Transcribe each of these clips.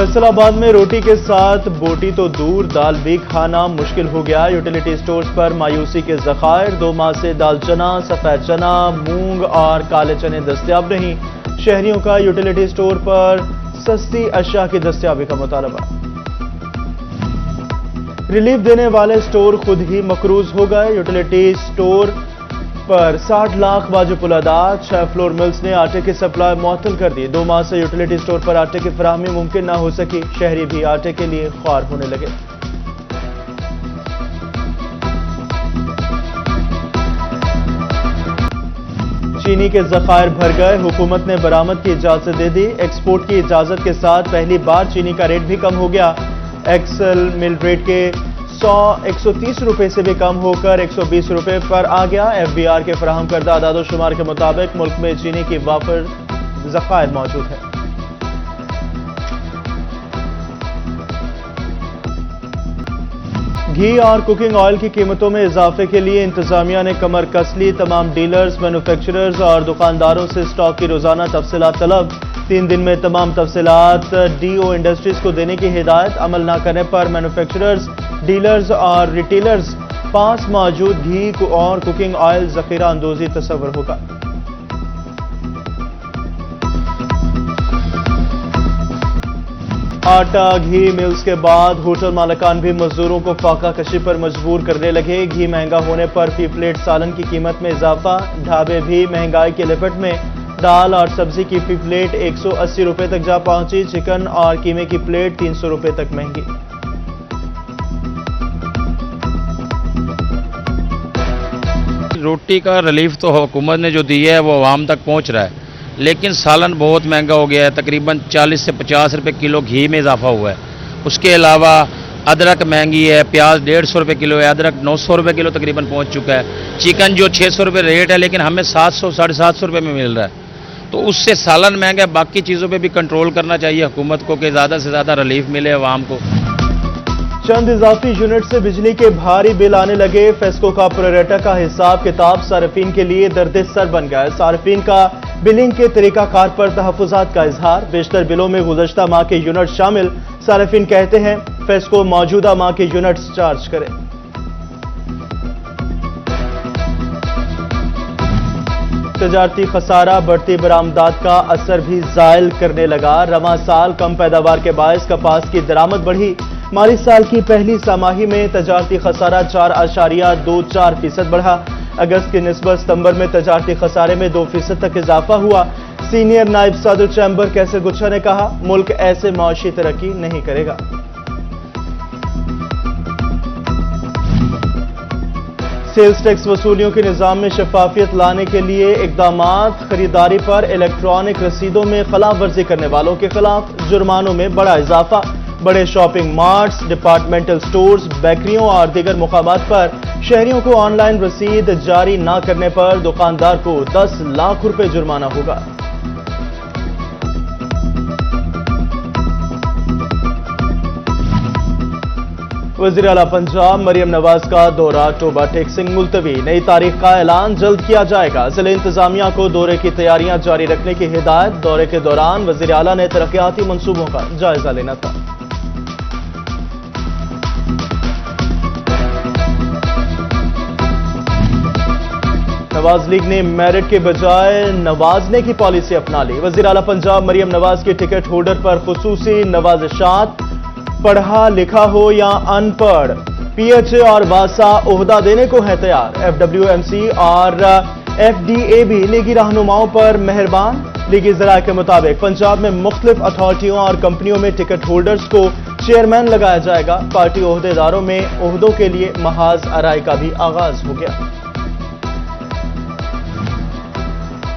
फैसल आबाद में रोटी के साथ बोटी तो दूर दाल भी खाना मुश्किल हो गया। यूटिलिटी स्टोर्स पर मायूसी के ज़खायर। 2 माह से दाल चना, सफेद चना, मूंग और काले चने दस्तयाब नहीं। शहरियों का यूटिलिटी स्टोर पर सस्ती अशिया की दस्तयाबी का मुतालबा। रिलीफ देने वाले स्टोर खुद ही मकरूज हो गए। यूटिलिटी स्टोर पर 60 लाख वाजिब उलादा। 6 फ्लोर मिल्स ने आटे की सप्लाई मुअत्तल कर दी। 2 माह से यूटिलिटी स्टोर पर आटे की फराहमी मुमकिन न हो सकी। शहरी भी आटे के लिए ख्वार होने लगे। चीनी के ज़खायर भर गए। हुकूमत ने बरामद की इजाजत दे दी। एक्सपोर्ट की इजाजत के साथ पहली बार चीनी का रेट भी कम हो गया। एक्सल मिल रेट के 130 रुपए से भी कम होकर 120 रुपए पर आ गया। FBR के फराहम करदा आदाद शुमार के मुताबिक मुल्क में चीनी की वाफर ज़खायर मौजूद है। घी और कुकिंग ऑयल की कीमतों में इजाफे के लिए इंतजामिया ने कमर कस ली। तमाम डीलर्स, मैन्युफैक्चरर्स और दुकानदारों से स्टॉक की रोजाना तफसीलात तलब। 3 दिन में तमाम तफसीलात DO इंडस्ट्रीज को देने की हिदायत। अमल न करने पर मैन्युफैक्चरर्स, डीलर्स और रिटेलर्स पास मौजूद घी और कुकिंग ऑयल जखीरा अंदोजी तस्वर होगा। आटा घी मिल्स के बाद होटल मालिकान भी मजदूरों को फाका कशी पर मजबूर करने लगे। घी महंगा होने पर फी प्लेट सालन की कीमत में इजाफा। ढाबे भी महंगाई के लिपट में। दाल और सब्जी की फी प्लेट 180 रुपए तक जा पहुंची। चिकन और कीमे की प्लेट 300 रुपए तक महंगी। रोटी का रिलीफ तो हुकूमत ने जो दिया है वो आवाम तक पहुंच रहा है, लेकिन सालन बहुत महंगा हो गया है। तकरीबन 40 से 50 रुपए किलो घी में इजाफा हुआ है। उसके अलावा अदरक महंगी है। प्याज 150 रुपए किलो है। अदरक 900 रुपए किलो तकरीबन पहुंच चुका है। चिकन जो 600 रुपए रेट है, लेकिन हमें 700 750 रुपए में मिल रहा है। तो उससे सालन महंगा है। बाकी चीज़ों पे भी कंट्रोल करना चाहिए हुकूमत को कि ज़्यादा से ज़्यादा रिलीफ मिले आवाम को। चंद इजाफी यूनिट से बिजली के भारी बिल आने लगे। फेस्को का प्रोरेटा का हिसाब किताब सार्फिन के लिए दर्द-ए-सर बन गया है। सार्फिन का बिलिंग के तरीकाकार पर तहफ़्फ़ुज़ात का इजहार। बेशतर बिलों में गुज़श्ता माह के यूनिट शामिल। सार्फिन कहते हैं फेस्को मौजूदा माह के यूनिट्स चार्ज करें। तजारती खसारा बढ़ती बरामदात का असर भी जायल करने लगा। रवां साल कम पैदावार के बायस कपास की दरामद बढ़ी। माली साल की पहली सामाही में तजारती खसारा 4.24% बढ़ा। अगस्त की निस्बत सितंबर में तजारती खसारे में 2% तक इजाफा हुआ। सीनियर नायब सदर चैम्बर कैसर गुच्छा ने कहा, मुल्क ऐसे माशी तरक्की नहीं करेगा। सेल्स टैक्स वसूलियों के निजाम में शफाफियत लाने के लिए इकदामात। खरीदारी पर इलेक्ट्रॉनिक रसीदों में खिलाफ वर्जी करने वालों के खिलाफ जुर्मानों में बड़ा इजाफा। बड़े शॉपिंग मार्ट्स, डिपार्टमेंटल स्टोर्स, बेकरियों और दीगर मुकामात पर शहरियों को ऑनलाइन रसीद जारी न करने पर दुकानदार को 10 लाख रुपए जुर्माना होगा। वज़ीर आला पंजाब मरियम नवाज का दौरा टोबा टेक्सिंग मुलतवी। नई तारीख का ऐलान जल्द किया जाएगा। जिले इंतजामिया को दौरे की तैयारियां जारी रखने की हिदायत। दौरे के दौरान वज़ीर आला ने तरक्याती मंसूबों का जायजा लेना था। नवाज लीग ने मेरिट के बजाय नवाजने की पॉलिसी अपना ली। वज़ीर आला पंजाब मरियम नवाज की टिकट होल्डर पर खुसूसी नवाजिशात। पढ़ा लिखा हो या अनपढ़, PHA और वासा ओहदा देने को है तैयार। FWMC और FDA भी लीगी रहनुमाओं पर मेहरबान। लीगी ज़राए के मुताबिक पंजाब में मुख्तलिफ अथॉरिटियों और कंपनियों में टिकट होल्डर्स को चेयरमैन लगाया जाएगा। पार्टी ओहदेदारों में ओहदों के लिए महाज आराई का भी आगाज हो गया।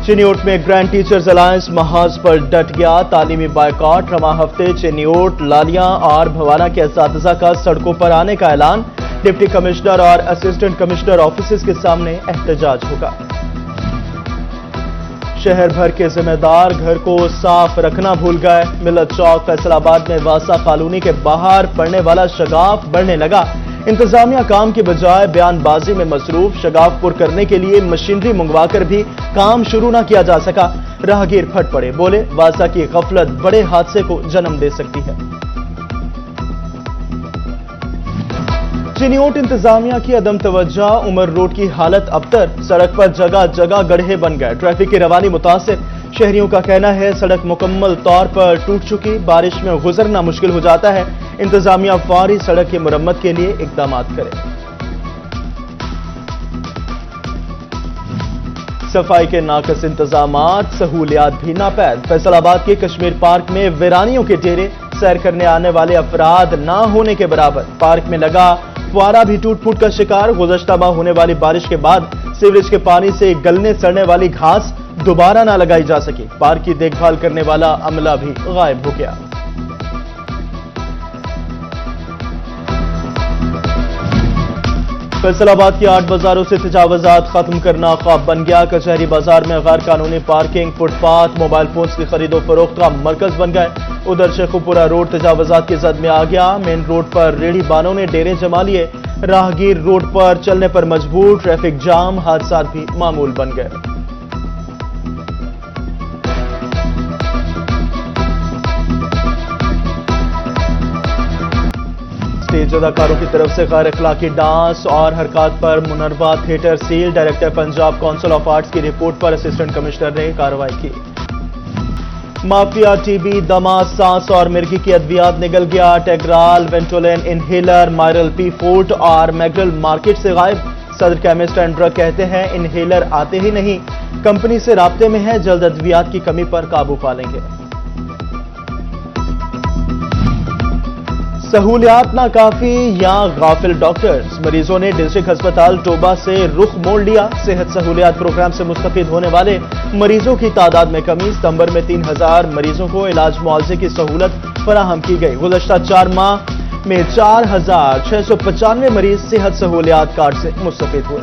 चिन्योट में ग्रैंड टीचर्स अलायंस महाज पर डट गया। तालीमी बायकॉट। रवां हफ्ते चिन्योट, लालिया और भवाना के असातिज़ा का सड़कों पर आने का ऐलान। डिप्टी कमिश्नर और असिस्टेंट कमिश्नर ऑफिस के सामने एहतजाज होगा। शहर भर के जिम्मेदार घर को साफ रखना भूल गए। मिलत चौक फैसलाबाद में वासा कॉलोनी के बाहर पड़ने वाला शगाफ बढ़ने लगा। इंतजामिया काम के बजाय बयानबाजी में मसरूफ, शगाफ पुर करने के लिए मशीनरी मंगवा कर भी काम शुरू न किया जा सका। राहगीर फट पड़े, बोले वासा की गफलत बड़े हादसे को जन्म दे सकती है। चिन्योट इंतजामिया की अदम तवज्जो, उमर रोड की हालत अबतर, सड़क पर जगह जगह गड्ढे बन गए, ट्रैफिक की रवानी मुतासिर। शहरियों का कहना है सड़क मुकम्मल तौर पर टूट चुकी, बारिश में गुजरना मुश्किल हो जाता है। इंतजामिया फौरी सड़क की मुरम्मत के लिए इकदाम करे। सफाई के नाकस इंतजामात, सहूलियात भी नापैद। फैसलाबाद के कश्मीर पार्क में वीरानियों के डेरे, सैर करने आने वाले अफराद ना होने के बराबर। पार्क में लगा फुआरा भी टूट फूट का शिकार। गुज़श्ता माह होने वाली बारिश के बाद सीवरेज के पानी से गलने सड़ने वाली घास दोबारा ना लगाई जा सकी। पार्क की देखभाल करने वाला अमला भी गायब हो गया। फैसलाबाद की 8 बाजारों से तजावुज़ात खत्म करना ख्वाब बन गया। कचहरी बाजार में गैर कानूनी पार्किंग, फुटपाथ, मोबाइल फोन्स की खरीदो फरोख्त का मरकज बन गए। उधर शेखुपुरा रोड तजावुज़ात की जद में आ गया। मेन रोड पर रेहड़ी बानों ने डेरे जमा लिए। राहगीर रोड पर चलने पर मजबूर, ट्रैफिक जाम, हादसा भी मामूल बन गए। स्टेज अदाकारों की तरफ से गैर अखलाकी डांस और हरकत पर Minerva theatre seal. Director Punjab council of arts की रिपोर्ट पर असिस्टेंट कमिश्नर ने कार्रवाई की। माफिया टीबी, दमा, सांस और मिर्गी की अद्वियात निकल गया। टेग्राल, वेंटोलिन इनहेलर, मायरल P4 और मैग्रल मार्केट से गायब। सदर केमिस्ट एंड ड्रग कहते हैं इनहेलर आते ही नहीं, कंपनी से राब्ते में है, जल्द अद्वियात की कमी पर काबू पा लेंगे। सहूलियात ना काफी या गाफिल डॉक्टर्स, मरीजों ने डिस्ट्रिक्ट अस्पताल टोबा से रुख मोड़ लिया। सेहत सहूलियात प्रोग्राम से मुस्तफीद होने वाले मरीजों की तादाद में कमी। सितंबर में 3000 मरीजों को इलाज मुआवजे की सहूलत फराहम की गई। गुज़श्ता 4 माह में 4695 मरीज सेहत सहूलियात कार्ड से मुस्तफीद हुए।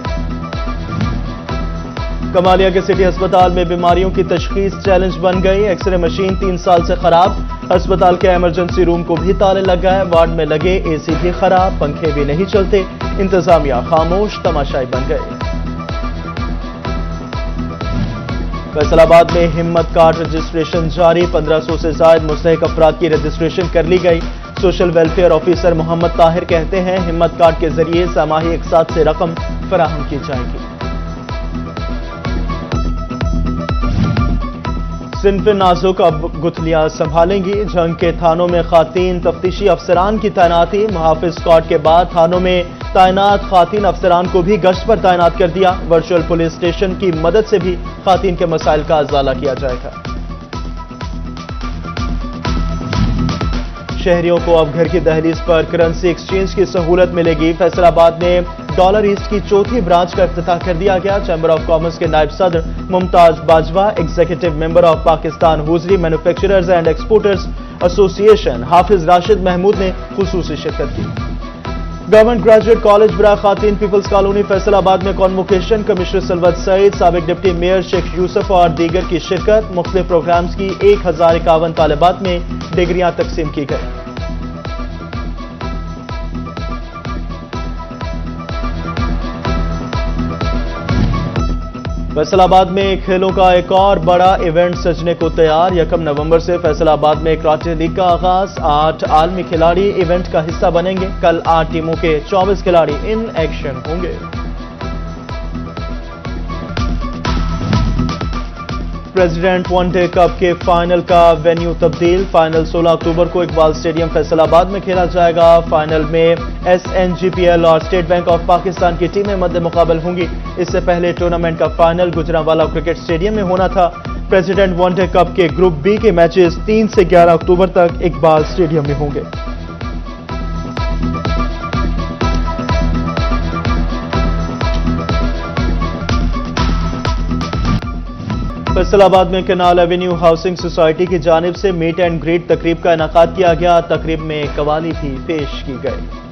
कमालिया के सिटी अस्पताल में बीमारियों की तशखीस चैलेंज बन गई। एक्सरे मशीन 3 साल से खराब। अस्पताल के इमरजेंसी रूम को भी ताले लग गए। वार्ड में लगे एसी भी खराब, पंखे भी नहीं चलते। इंतजामिया खामोश तमाशाई बन गए। फैसलाबाद में हिम्मत कार्ड रजिस्ट्रेशन जारी। 1500 से ज्यादा मुस्तहिक अफराद की रजिस्ट्रेशन कर ली गई। Social welfare officer Mohammad Tahir कहते हैं हिम्मत कार्ड के जरिए सामाही एक साथ से रकम फराहम की जाएगी। सिन्फ नाजुक अब गुथलियां संभालेंगी। जंग के थानों में खातीन तफ्तीशी अफसरान की तैनाती। मुहाफिज स्क्वाड के बाद थानों में तैनात खातीन अफसरान को भी गश्त पर तैनात कर दिया। वर्चुअल पुलिस स्टेशन की मदद से भी खातीन के मसाइल का अजाला किया जाएगा। शहरियों को अब घर की दहलीज पर करेंसी एक्सचेंज की सहूलत मिलेगी। फैसलाबाद में डॉलर ईस्ट की चौथी ब्रांच का इफ्तिताह कर दिया गया। चैम्बर ऑफ कॉमर्स के नायब सदर Mumtaz Bajwa, executive member of Pakistan hosiery manufacturers and exporters association Hafiz Rashid Mahmood ने खुसूसी शिरकत की। गवर्नमेंट ग्रेजुएट कॉलेज बराए खातीन पीपल्स कॉलोनी फैसलाबाद में कॉन्वोकेशन। कमिश्नर सलवत सईद, साबिक डिप्टी मेयर शेख यूसुफ और दीगर की शिरकत। मुख्तलिफ प्रोग्राम्स की 1051 तालिबात में डिग्रियां तकसीम की गई। फैसलाबाद में खेलों का एक और बड़ा इवेंट सजने को तैयार। 1 नवंबर से फैसलाबाद में कराटे लीग का आगाज। 8 आलमी खिलाड़ी इवेंट का हिस्सा बनेंगे। कल 8 टीमों के 24 खिलाड़ी इन एक्शन होंगे। प्रेसिडेंट वनडे कप के फाइनल का वेन्यू तब्दील। फाइनल 16 अक्टूबर को इकबाल स्टेडियम फैसलाबाद में खेला जाएगा। फाइनल में SNGPL और स्टेट बैंक ऑफ पाकिस्तान की टीमें मद्दे मुकाबल होंगी। इससे पहले टूर्नामेंट का फाइनल गुजरांवाला क्रिकेट स्टेडियम में होना था। प्रेसिडेंट वनडे कप के ग्रुप बी के मैचेस 3 से 11 अक्टूबर तक इकबाल स्टेडियम में होंगे। फैसलाबाद में कैनाल एवेन्यू हाउसिंग सोसाइटी की जानिब से मीट एंड ग्रीट तकरीब का इनेकाद किया गया। तकरीब में कवाली भी पेश की गई।